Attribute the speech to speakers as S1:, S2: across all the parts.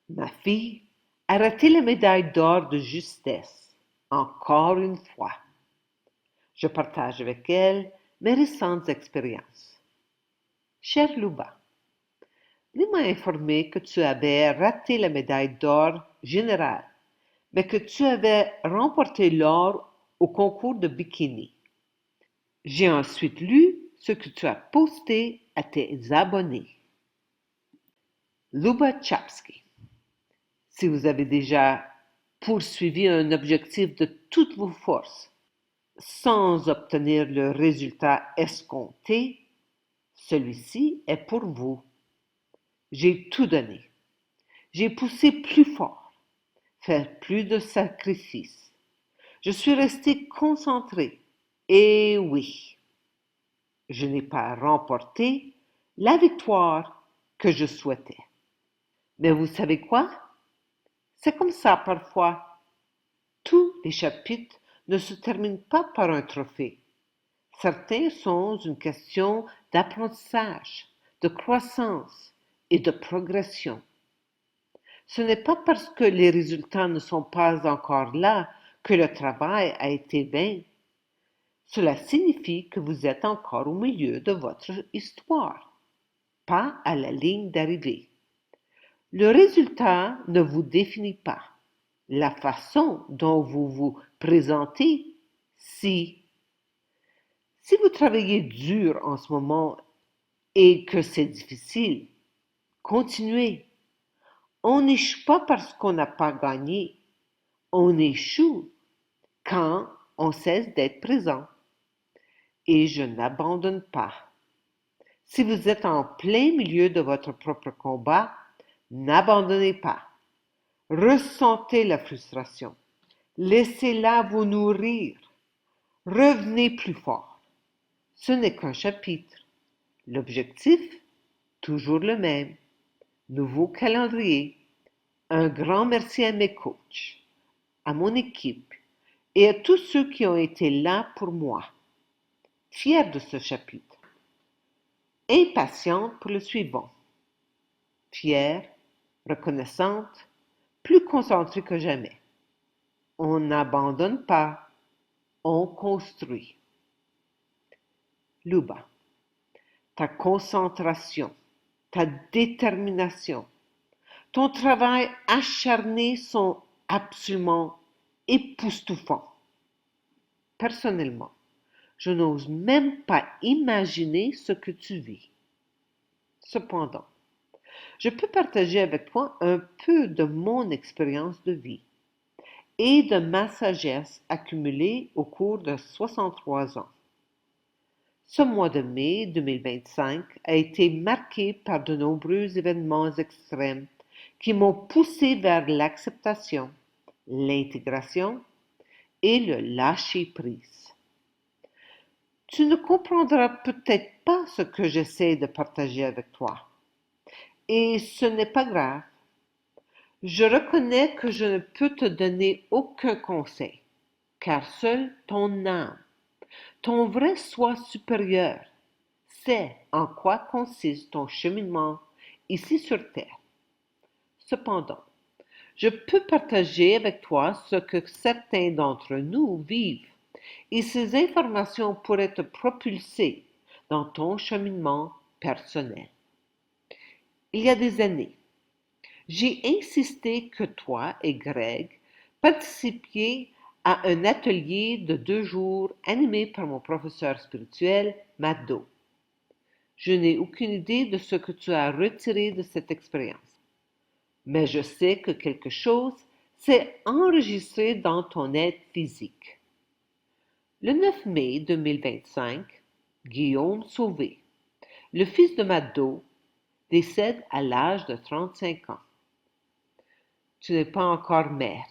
S1: Ma fille a raté la médaille d'or de justesse, encore une fois. Je partage avec elle mes récentes expériences. Cher Luba, il m'a informé que tu avais raté la médaille d'or générale, mais que tu avais remporté l'or au concours de bikini. J'ai ensuite lu ce que tu as posté à tes abonnés. Luba Chapsky, si vous avez déjà poursuivi un objectif de toutes vos forces sans obtenir le résultat escompté, celui-ci est pour vous. J'ai tout donné. J'ai poussé plus fort, fait plus de sacrifices. Je suis resté concentré. Et oui, je n'ai pas remporté la victoire que je souhaitais. Mais vous savez quoi? C'est comme ça parfois. Tous les chapitres ne se terminent pas par un trophée. Certains sont une question d'apprentissage, de croissance et de progression. Ce n'est pas parce que les résultats ne sont pas encore là que le travail a été vain. Cela signifie que vous êtes encore au milieu de votre histoire, pas à la ligne d'arrivée. Le résultat ne vous définit pas. La façon dont vous vous présentez, si. Si vous travaillez dur en ce moment et que c'est difficile, continuez. On n'échoue pas parce qu'on n'a pas gagné. On échoue quand on cesse d'être présent. Et je n'abandonne pas. Si vous êtes en plein milieu de votre propre combat, n'abandonnez pas. Ressentez la frustration. Laissez-la vous nourrir. Revenez plus fort. Ce n'est qu'un chapitre. L'objectif, toujours le même. Nouveau calendrier. Un grand merci à mes coachs, à mon équipe et à tous ceux qui ont été là pour moi. Fier de ce chapitre. Impatiente pour le suivant. Fière, reconnaissante, plus concentrée que jamais. On n'abandonne pas, on construit. Luba, ta concentration, ta détermination, ton travail acharné sont absolument époustouflants. Personnellement, je n'ose même pas imaginer ce que tu vis. Cependant, je peux partager avec toi un peu de mon expérience de vie et de ma sagesse accumulée au cours de 63 ans. Ce mois de mai 2025 a été marqué par de nombreux événements extrêmes qui m'ont poussé vers l'acceptation, l'intégration et le lâcher-prise. Tu ne comprendras peut-être pas ce que j'essaie de partager avec toi. Et ce n'est pas grave. Je reconnais que je ne peux te donner aucun conseil, car seul ton âme, ton vrai soi supérieur, sait en quoi consiste ton cheminement ici sur Terre. Cependant, je peux partager avec toi ce que certains d'entre nous vivent, et ces informations pourraient te propulser dans ton cheminement personnel. Il y a des années, j'ai insisté que toi et Greg participiez à un atelier de 2 jours animé par mon professeur spirituel, Mado. Je n'ai aucune idée de ce que tu as retiré de cette expérience, mais je sais que quelque chose s'est enregistré dans ton être physique. Le 9 mai 2025, Guillaume Sauvé, le fils de Mado, décède à l'âge de 35 ans. Tu n'es pas encore mère,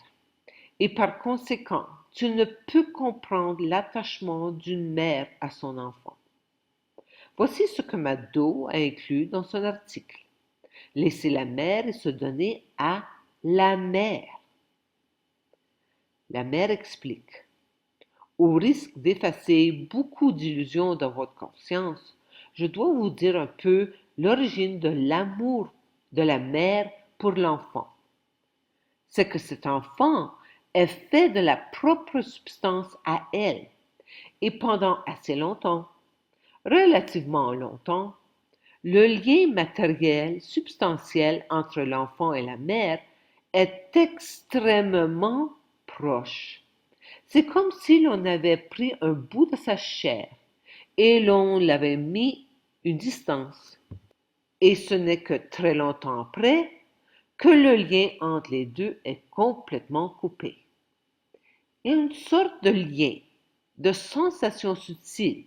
S1: et par conséquent, tu ne peux comprendre l'attachement d'une mère à son enfant. Voici ce que Mado a inclus dans son article. Laisser la mère et se donner à la mère. La mère explique. Au risque d'effacer beaucoup d'illusions dans votre conscience, je dois vous dire un peu l'origine de l'amour de la mère pour l'enfant c'est que cet enfant est fait de la propre substance à elle, et pendant assez longtemps, relativement longtemps, le lien matériel substantiel entre l'enfant et la mère est extrêmement proche. C'est comme si l'on avait pris un bout de sa chair et l'on l'avait mis une distance. Et ce n'est que très longtemps après que le lien entre les deux est complètement coupé. Il y a une sorte de lien, de sensation subtile,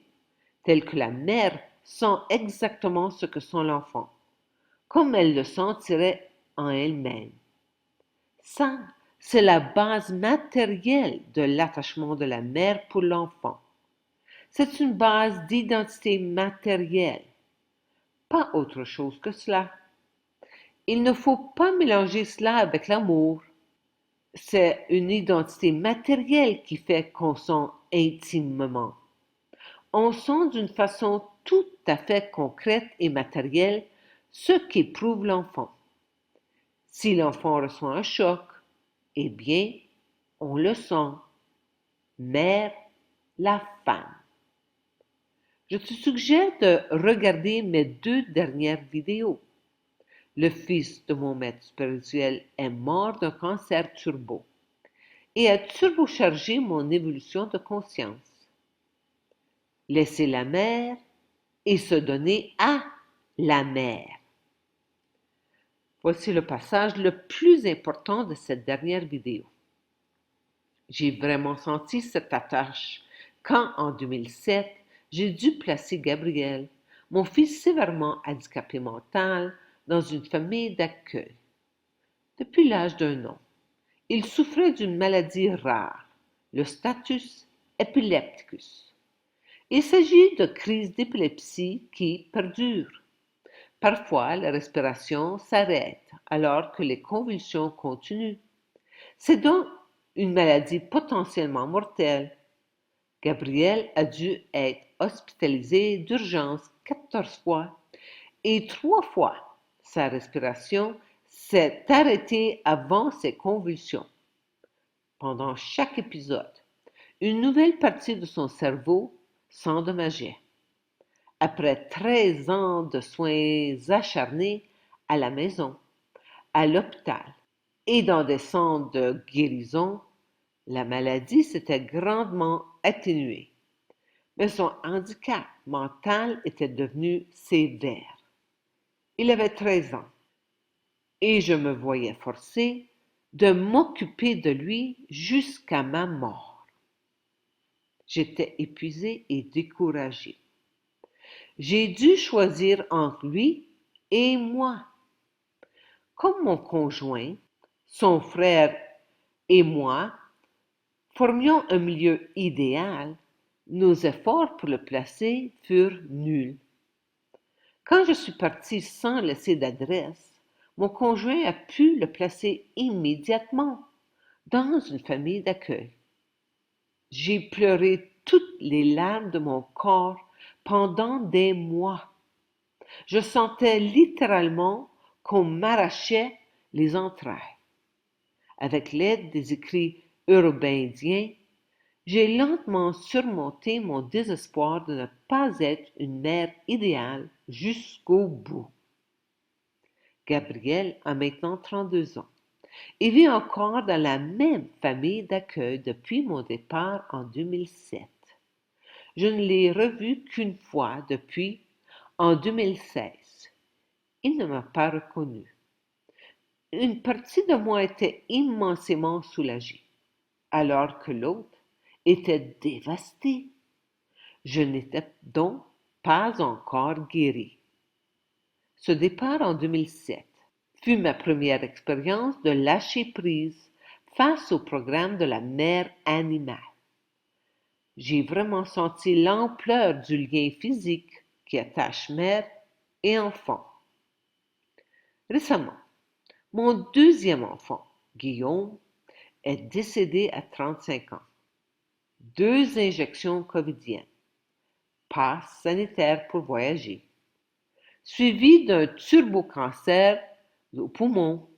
S1: telle que la mère sent exactement ce que sent l'enfant, comme elle le sentirait en elle-même. Ça, c'est la base matérielle de l'attachement de la mère pour l'enfant. C'est une base d'identité matérielle, pas autre chose que cela. Il ne faut pas mélanger cela avec l'amour. C'est une identité matérielle qui fait qu'on sent intimement. On sent d'une façon tout à fait concrète et matérielle ce qu'éprouve l'enfant. Si l'enfant reçoit un choc, eh bien, on le sent. Mère, la femme. Je te suggère de regarder mes 2 dernières vidéos. Le fils de mon maître spirituel est mort d'un cancer turbo et a turbochargé mon évolution de conscience. Laisser la mère et se donner à la mère. Voici le passage le plus important de cette dernière vidéo. J'ai vraiment senti cette attache quand, en 2007, j'ai dû placer Gabriel, mon fils sévèrement handicapé mental, dans une famille d'accueil. Depuis l'âge d'1 an, il souffrait d'une maladie rare, le status epilepticus. Il s'agit de crises d'épilepsie qui perdurent. Parfois, la respiration s'arrête alors que les convulsions continuent. C'est donc une maladie potentiellement mortelle. Gabriel a dû être hospitalisé d'urgence 14 fois et 3 fois sa respiration s'est arrêtée avant ses convulsions. Pendant chaque épisode, une nouvelle partie de son cerveau s'endommageait. Après 13 ans de soins acharnés à la maison, à l'hôpital et dans des centres de guérison, la maladie s'était grandement atténuée. Mais son handicap mental était devenu sévère. Il avait 13 ans et je me voyais forcée de m'occuper de lui jusqu'à ma mort. J'étais épuisée et découragée. J'ai dû choisir entre lui et moi. Comme mon conjoint, son frère et moi formions un milieu idéal, nos efforts pour le placer furent nuls. Quand je suis partie sans laisser d'adresse, mon conjoint a pu le placer immédiatement dans une famille d'accueil. J'ai pleuré toutes les larmes de mon corps pendant des mois. Je sentais littéralement qu'on m'arrachait les entrailles. Avec l'aide des écrits eurobindiens, j'ai lentement surmonté mon désespoir de ne pas être une mère idéale jusqu'au bout. Gabriel a maintenant 32 ans et vit encore dans la même famille d'accueil depuis mon départ en 2007. Je ne l'ai revu qu'une fois depuis, en 2016. Il ne m'a pas reconnu. Une partie de moi était immensément soulagée, alors que l'autre était dévastée. Je n'étais donc pas encore guérie. Ce départ en 2007 fut ma première expérience de lâcher prise face au programme de la mère animale. J'ai vraiment senti l'ampleur du lien physique qui attache mère et enfant. Récemment, mon deuxième enfant, Guillaume, est décédé à 35 ans. 2 injections covidiennes, passe sanitaire pour voyager, suivi d'un turbocancer au poumon.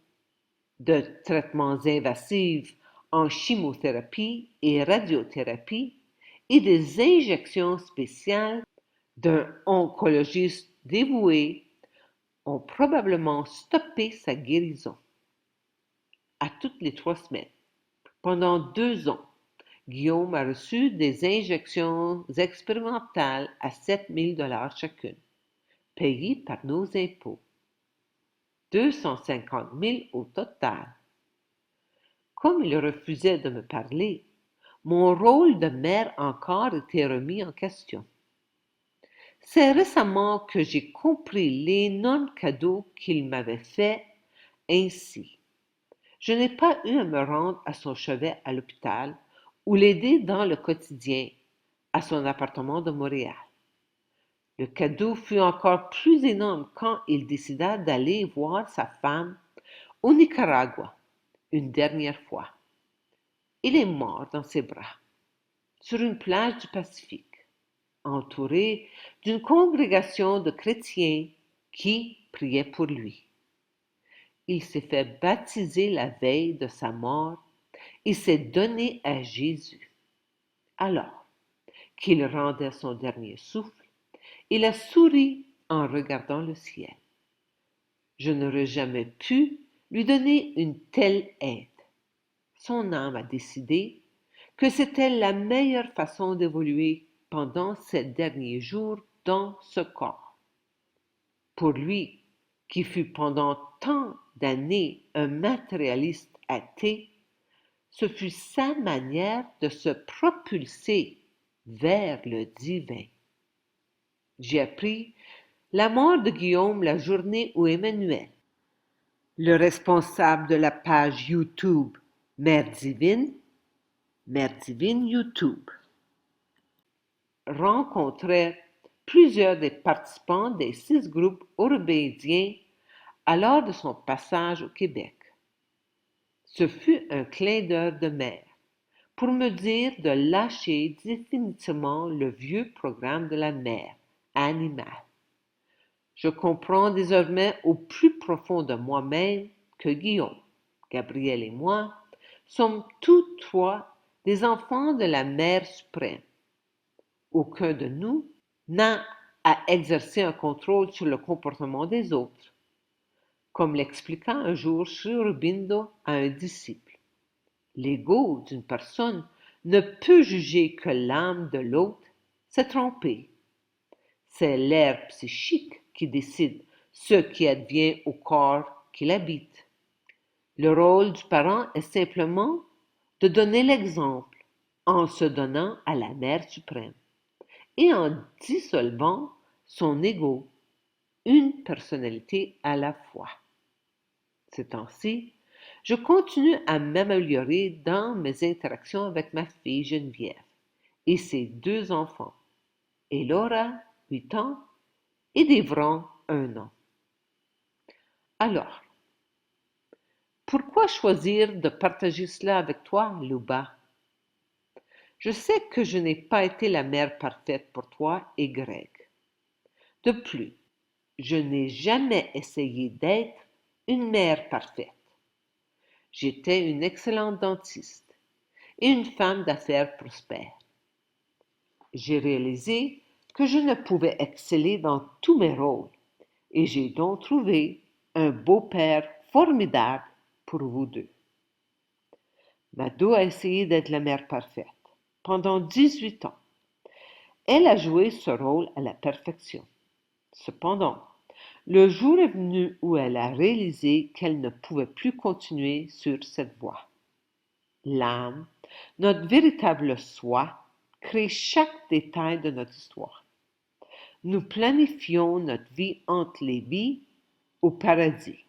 S1: de traitements invasifs en chimiothérapie et radiothérapie et des injections spéciales d'un oncologiste dévoué ont probablement stoppé sa guérison. À toutes les 3 semaines, pendant 2 ans, Guillaume a reçu des injections expérimentales à 7 000 $ chacune, payées par nos impôts. 250 000 au total. Comme il refusait de me parler, mon rôle de mère encore était remis en question. C'est récemment que j'ai compris l'énorme cadeau qu'il m'avait fait ainsi. Je n'ai pas eu à me rendre à son chevet à l'hôpital ou l'aider dans le quotidien à son appartement de Montréal. Le cadeau fut encore plus énorme quand il décida d'aller voir sa femme au Nicaragua une dernière fois. Il est mort dans ses bras, sur une plage du Pacifique, entouré d'une congrégation de chrétiens qui priaient pour lui. Il s'est fait baptiser la veille de sa mort et s'est donné à Jésus. Alors qu'il rendait son dernier souffle, il a souri en regardant le ciel. Je n'aurais jamais pu lui donner une telle aide. Son âme a décidé que c'était la meilleure façon d'évoluer pendant ces derniers jours dans ce corps. Pour lui, qui fut pendant tant d'années un matérialiste athée, ce fut sa manière de se propulser vers le divin. J'ai appris la mort de Guillaume la journée où Emmanuel, le responsable de la page YouTube Mère Divine YouTube, rencontrait plusieurs des participants des 6 groupes eurobédiens à l'heure de son passage au Québec. Ce fut un clin d'œil de mère pour me dire de lâcher définitivement le vieux programme de la mère animale. Je comprends désormais au plus profond de moi-même que Guillaume, Gabriel et moi sommes tous 3 des enfants de la Mère suprême. Aucun de nous n'a à exercer un contrôle sur le comportement des autres, comme l'expliqua un jour Sri Aurobindo à un disciple. L'ego d'une personne ne peut juger que l'âme de l'autre s'est trompée. C'est l'air psychique qui décide ce qui advient au corps qu'il habite. Le rôle du parent est simplement de donner l'exemple en se donnant à la Mère suprême et en dissolvant son ego, une personnalité à la fois. Ces temps-ci, je continue à m'améliorer dans mes interactions avec ma fille Geneviève et ses 2 enfants, Elora, 8 ans, et Devron, 1 an. Alors, pourquoi choisir de partager cela avec toi, Luba? Je sais que je n'ai pas été la mère parfaite pour toi et Greg. De plus, je n'ai jamais essayé d'être une mère parfaite. J'étais une excellente dentiste et une femme d'affaires prospère. J'ai réalisé que je ne pouvais exceller dans tous mes rôles et j'ai donc trouvé un beau-père formidable pour vous 2. Mado a essayé d'être la mère parfaite pendant 18 ans. Elle a joué ce rôle à la perfection. Cependant, le jour est venu où elle a réalisé qu'elle ne pouvait plus continuer sur cette voie. L'âme, notre véritable soi, crée chaque détail de notre histoire. Nous planifions notre vie entre les vies au paradis.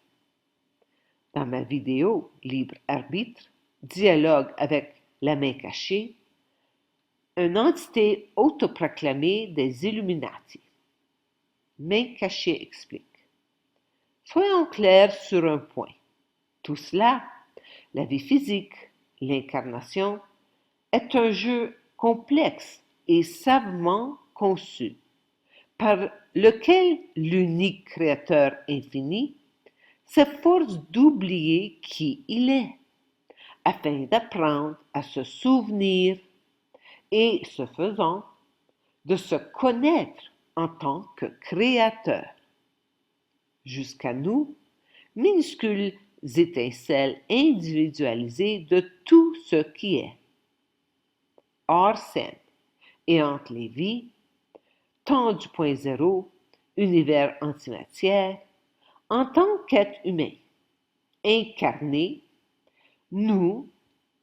S1: Dans ma vidéo Libre arbitre, dialogue avec la main cachée, une entité autoproclamée des Illuminati. Main cachée explique. Soyons clairs sur un point. Tout cela, la vie physique, l'incarnation, est un jeu complexe et savamment conçu, par lequel l'unique créateur infini s'efforce d'oublier qui il est, afin d'apprendre à se souvenir et, ce faisant, de se connaître en tant que créateur. Jusqu'à nous, minuscules étincelles individualisées de tout ce qui est. Hors scène et entre les vies, temps du point zéro, univers antimatière, en tant qu'être humain, incarné, nous,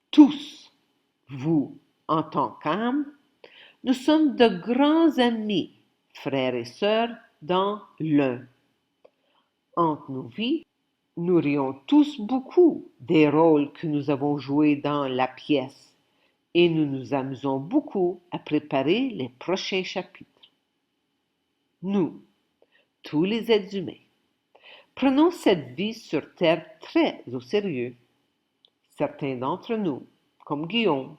S1: tous, vous, en tant qu'âme, nous sommes de grands amis, frères et sœurs, dans l'un. Entre nos vies, nous rions tous beaucoup des rôles que nous avons joués dans la pièce et nous nous amusons beaucoup à préparer les prochains chapitres. Nous, tous les êtres humains, prenons cette vie sur Terre très au sérieux. Certains d'entre nous, comme Guillaume,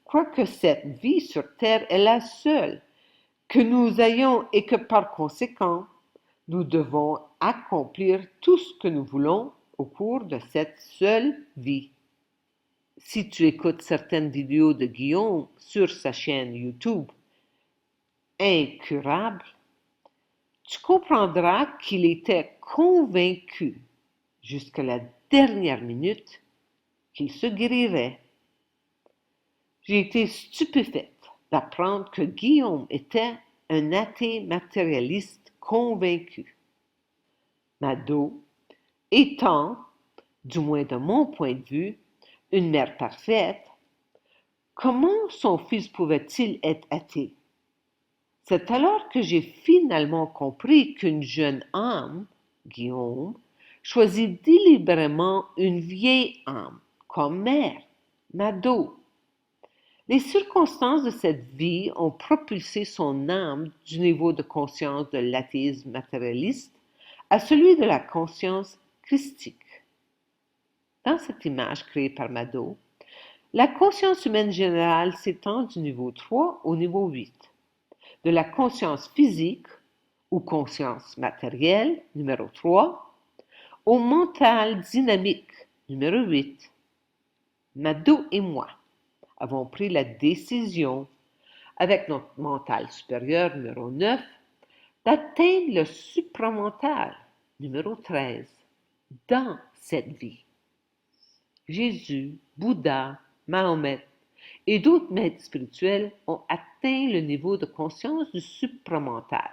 S1: croient que cette vie sur Terre est la seule que nous ayons et que par conséquent, nous devons accomplir tout ce que nous voulons au cours de cette seule vie. Si tu écoutes certaines vidéos de Guillaume sur sa chaîne YouTube Incurable, tu comprendras qu'il était convaincu jusqu'à la dernière minute qu'il se guérirait. J'ai été stupéfaite d'apprendre que Guillaume était un athée matérialiste convaincu. Mado étant, du moins de mon point de vue, une mère parfaite, comment son fils pouvait-il être athée? C'est alors que j'ai finalement compris qu'une jeune âme, Guillaume, choisit délibérément une vieille âme comme mère, Mado. Les circonstances de cette vie ont propulsé son âme du niveau de conscience de l'athéisme matérialiste à celui de la conscience christique. Dans cette image créée par Mado, la conscience humaine générale s'étend du niveau 3 au niveau 8. De la conscience physique ou conscience matérielle, numéro 3, au mental dynamique, numéro 8. Mado et moi avons pris la décision, avec notre mental supérieur, numéro 9, d'atteindre le supramental, numéro 13, dans cette vie. Jésus, Bouddha, Mahomet et d'autres maîtres spirituels ont atteint le niveau de conscience du supramental,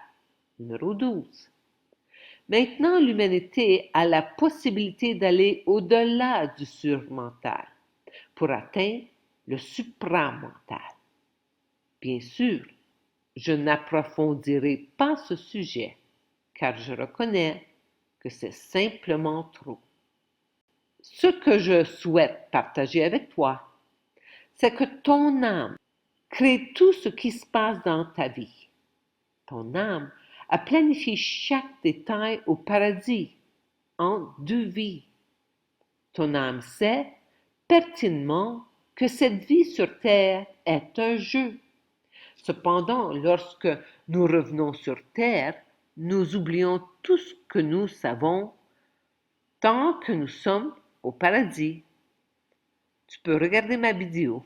S1: numéro 12. Maintenant, l'humanité a la possibilité d'aller au-delà du surmental pour atteindre le supramental. Bien sûr, je n'approfondirai pas ce sujet, car je reconnais que c'est simplement trop. Ce que je souhaite partager avec toi, c'est que ton âme crée tout ce qui se passe dans ta vie. Ton âme a planifié chaque détail au paradis, en 2 vies. Ton âme sait pertinemment que cette vie sur Terre est un jeu. Cependant, lorsque nous revenons sur Terre, nous oublions tout ce que nous savons tant que nous sommes au paradis. Tu peux regarder ma vidéo.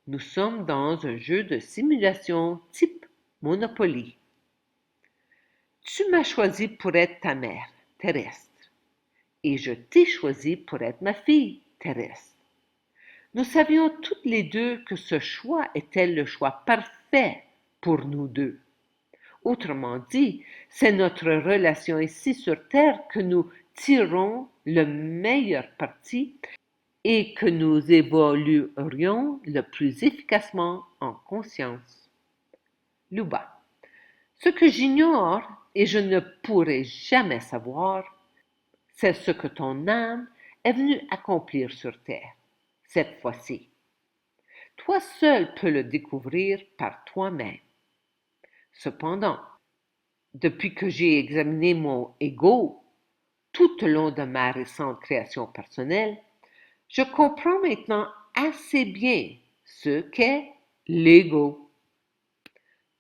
S1: Nous sommes dans un jeu de simulation type Monopoly. Tu m'as choisi pour être ta mère terrestre et je t'ai choisi pour être ma fille terrestre. Nous savions toutes les deux que ce choix était le choix parfait pour nous deux. Autrement dit, c'est notre relation ici sur Terre que nous tirons le meilleur parti et que nous évoluerions le plus efficacement en conscience. Luba, ce que j'ignore et je ne pourrai jamais savoir, c'est ce que ton âme est venue accomplir sur Terre, cette fois-ci. Toi seul peux le découvrir par toi-même. Cependant, depuis que j'ai examiné mon ego tout au long de ma récente création personnelle, je comprends maintenant assez bien ce qu'est l'ego.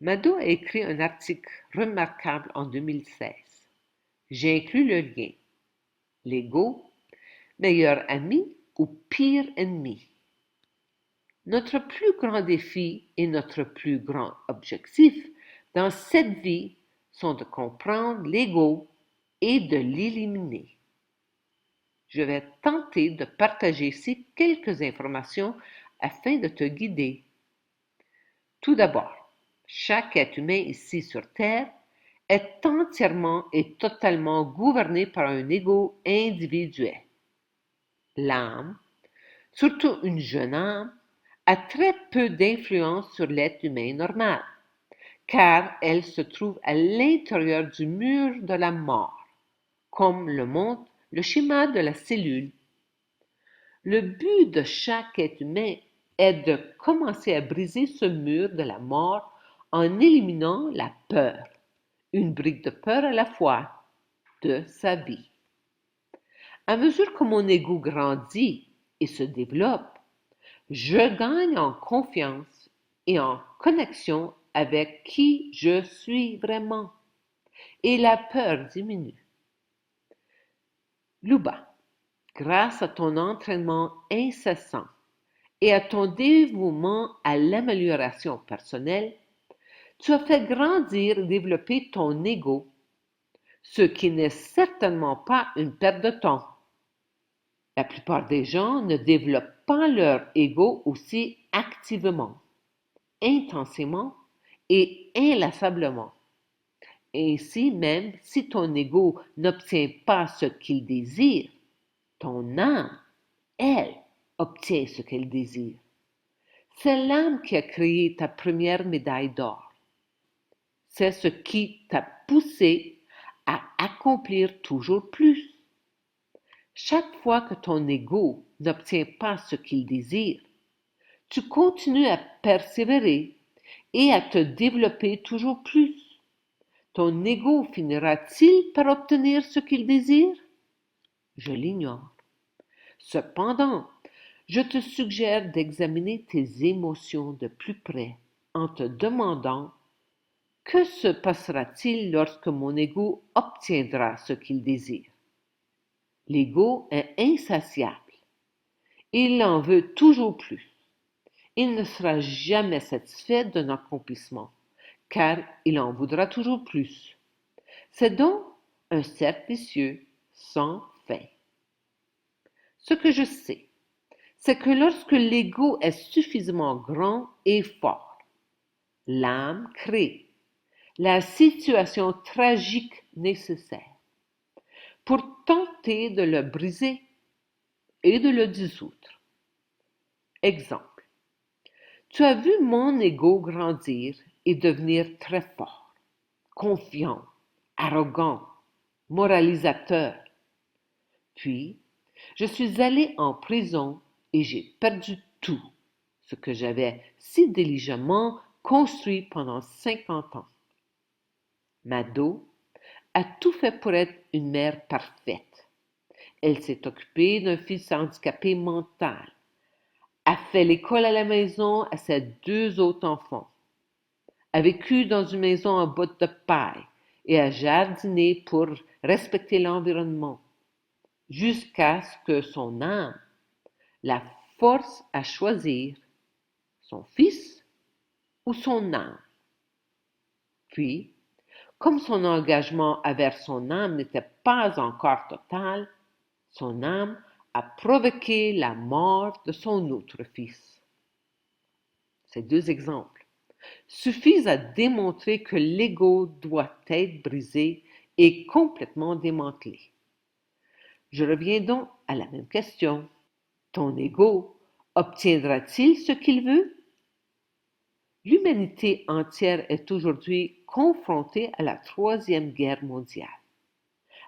S1: Mado a écrit un article remarquable en 2016. J'ai inclus le lien. L'ego, meilleur ami ou pire ennemi? Notre plus grand défi et notre plus grand objectif dans cette vie sont de comprendre l'ego et de l'éliminer. Je vais tenter de partager ici quelques informations afin de te guider. Tout d'abord, chaque être humain ici sur Terre est entièrement et totalement gouverné par un ego individuel. L'âme, surtout une jeune âme, a très peu d'influence sur l'être humain normal, car elle se trouve à l'intérieur du mur de la mort, comme le montre le schéma de la cellule. Le but de chaque être humain est de commencer à briser ce mur de la mort en éliminant la peur, une brique de peur à la fois, de sa vie. À mesure que mon ego grandit et se développe, je gagne en confiance et en connexion avec qui je suis vraiment, et la peur diminue. Luba, grâce à ton entraînement incessant et à ton dévouement à l'amélioration personnelle, tu as fait grandir et développer ton ego, ce qui n'est certainement pas une perte de temps. La plupart des gens ne développent pas leur ego aussi activement, intensément et inlassablement. Ainsi, même si ton ego n'obtient pas ce qu'il désire, ton âme, elle, obtient ce qu'elle désire. C'est l'âme qui a créé ta première médaille d'or. C'est ce qui t'a poussé à accomplir toujours plus. Chaque fois que ton ego n'obtient pas ce qu'il désire, tu continues à persévérer et à te développer toujours plus. Ton ego finira-t-il par obtenir ce qu'il désire? Je l'ignore. Cependant, je te suggère d'examiner tes émotions de plus près en te demandant: que se passera-t-il lorsque mon ego obtiendra ce qu'il désire? L'ego est insatiable. Il en veut toujours plus. Il ne sera jamais satisfait d'un accomplissement, car il en voudra toujours plus. C'est donc un cercle vicieux sans fin. Ce que je sais, c'est que lorsque l'ego est suffisamment grand et fort, l'âme crée la situation tragique nécessaire pour tenter de le briser et de le dissoudre. Exemple, tu as vu mon ego grandir et devenir très fort, confiant, arrogant, moralisateur. Puis, je suis allé en prison et j'ai perdu tout ce que j'avais si diligemment construit pendant 50 ans. Mado a tout fait pour être une mère parfaite. Elle s'est occupée d'un fils handicapé mental, a fait l'école à la maison à ses 2 autres enfants, a vécu dans une maison en bottes de paille et a jardiné pour respecter l'environnement, jusqu'à ce que son âme la force à choisir son fils ou son âme. Puis, comme son engagement envers son âme n'était pas encore total, son âme a provoqué la mort de son autre fils. Ces 2 exemples suffisent à démontrer que l'ego doit être brisé et complètement démantelé. Je reviens donc à la même question. Ton ego obtiendra-t-il ce qu'il veut? L'humanité entière est aujourd'hui confrontée à la Troisième Guerre mondiale,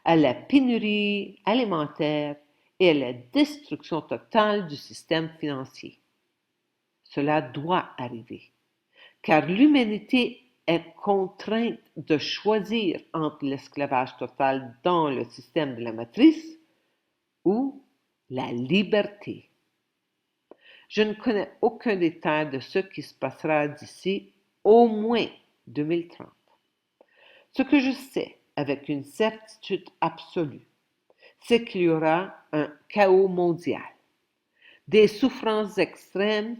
S1: à la pénurie alimentaire et à la destruction totale du système financier. Cela doit arriver, car l'humanité est contrainte de choisir entre l'esclavage total dans le système de la matrice ou la liberté. Je ne connais aucun détail de ce qui se passera d'ici au moins 2030. Ce que je sais avec une certitude absolue, c'est qu'il y aura un chaos mondial, des souffrances extrêmes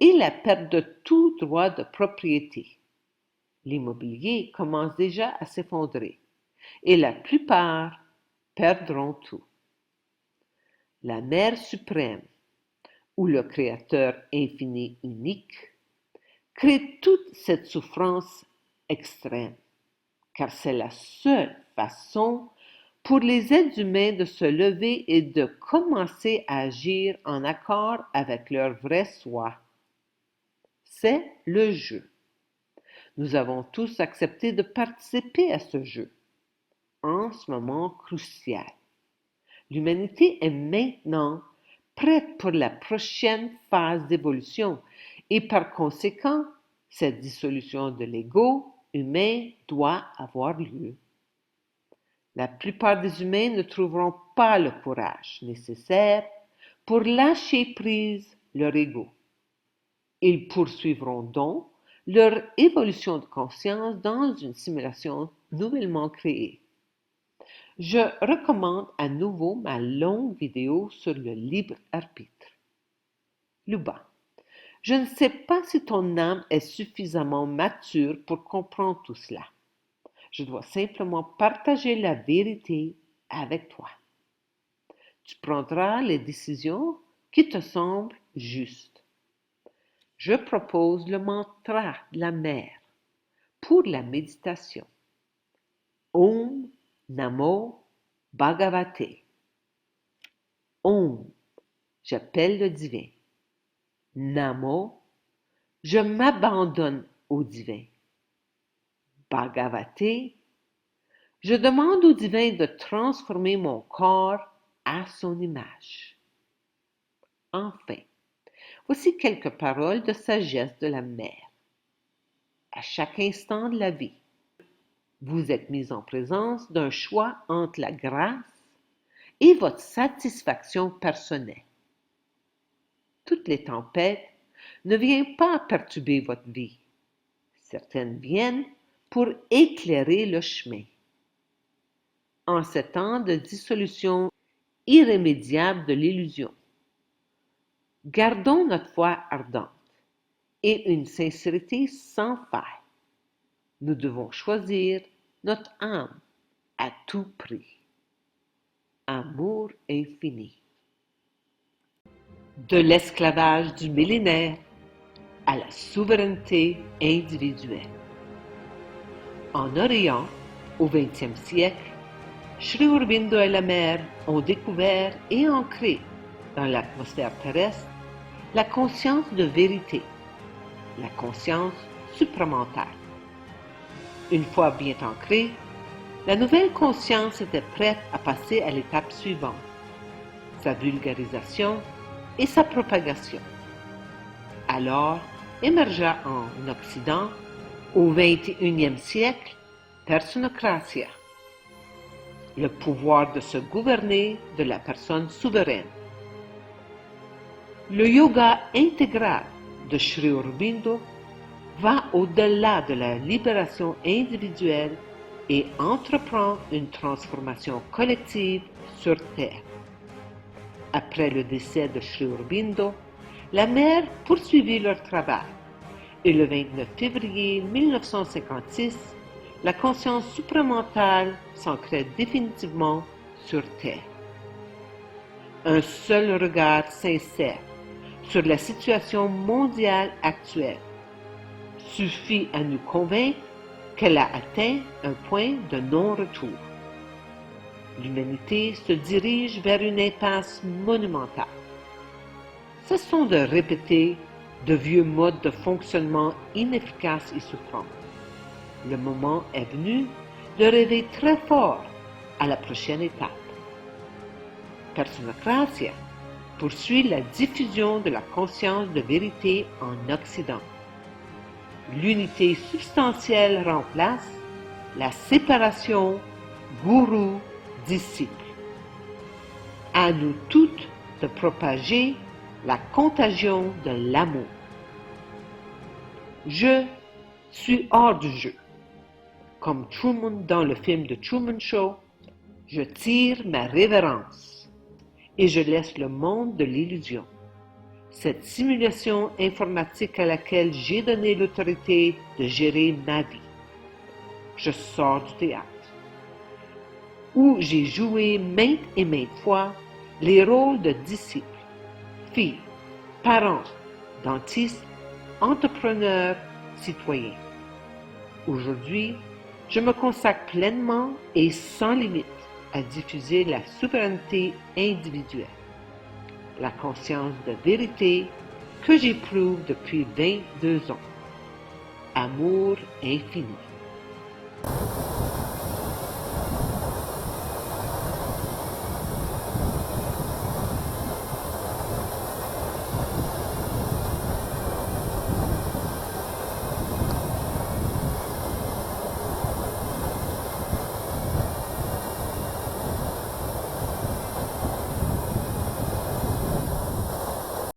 S1: et la perte de tout droit de propriété. L'immobilier commence déjà à s'effondrer et la plupart perdront tout. La mère suprême, ou le Créateur infini unique, crée toute cette souffrance extrême, car c'est la seule façon pour les êtres humains de se lever et de commencer à agir en accord avec leur vrai soi. C'est le jeu. Nous avons tous accepté de participer à ce jeu, en ce moment crucial. L'humanité est maintenant prête pour la prochaine phase d'évolution et par conséquent, cette dissolution de l'ego humain doit avoir lieu. La plupart des humains ne trouveront pas le courage nécessaire pour lâcher prise leur ego. Ils poursuivront donc leur évolution de conscience dans une simulation nouvellement créée. Je recommande à nouveau ma longue vidéo sur le libre arbitre. Luba, je ne sais pas si ton âme est suffisamment mature pour comprendre tout cela. Je dois simplement partager la vérité avec toi. Tu prendras les décisions qui te semblent justes. Je propose le mantra de la mère pour la méditation. Om Namo Bhagavate. Om, j'appelle le divin. Namo, je m'abandonne au divin. Bhagavate, je demande au divin de transformer mon corps à son image. Enfin, voici quelques paroles de sagesse de la mère. À chaque instant de la vie, vous êtes mis en présence d'un choix entre la grâce et votre satisfaction personnelle. Toutes les tempêtes ne viennent pas perturber votre vie. Certaines viennent pour éclairer le chemin. En ces temps de dissolution irrémédiable de l'illusion, gardons notre foi ardente et une sincérité sans faille. Nous devons choisir notre âme à tout prix. Amour infini. De l'esclavage du millénaire à la souveraineté individuelle. En Orient, au XXe siècle, Sri Aurobindo et la mère ont découvert et ancré dans l'atmosphère terrestre la conscience de vérité, la conscience supramentale. Une fois bien ancrée, la nouvelle conscience était prête à passer à l'étape suivante, sa vulgarisation et sa propagation. Alors émergea en Occident, au XXIe siècle, Personocratia, le pouvoir de se gouverner de la personne souveraine. Le yoga intégral de Sri Aurobindo va au-delà de la libération individuelle et entreprend une transformation collective sur Terre. Après le décès de Sri Aurobindo, la mère poursuivit leur travail et le 29 février 1956, la conscience supramentale s'ancrait définitivement sur Terre. Un seul regard sincère sur la situation mondiale actuelle suffit à nous convaincre qu'elle a atteint un point de non-retour. L'humanité se dirige vers une impasse monumentale. Cessons de répéter de vieux modes de fonctionnement inefficaces et souffrants. Le moment est venu de rêver très fort à la prochaine étape. Personocratia poursuit la diffusion de la conscience de vérité en Occident. L'unité substantielle remplace la séparation gourou-disciple. À nous toutes de propager la contagion de l'amour. Je suis hors du jeu. Comme Truman dans le film The Truman Show, Je tire ma révérence et je laisse le monde de l'illusion, cette simulation informatique à laquelle j'ai donné l'autorité de gérer ma vie. Je sors du théâtre, où j'ai joué maintes et maintes fois les rôles de disciple, fille, parent, dentiste, entrepreneur, citoyen. Aujourd'hui, je me consacre pleinement et sans limite à diffuser la souveraineté individuelle, la conscience de vérité que j'éprouve depuis 22 ans. Amour infini.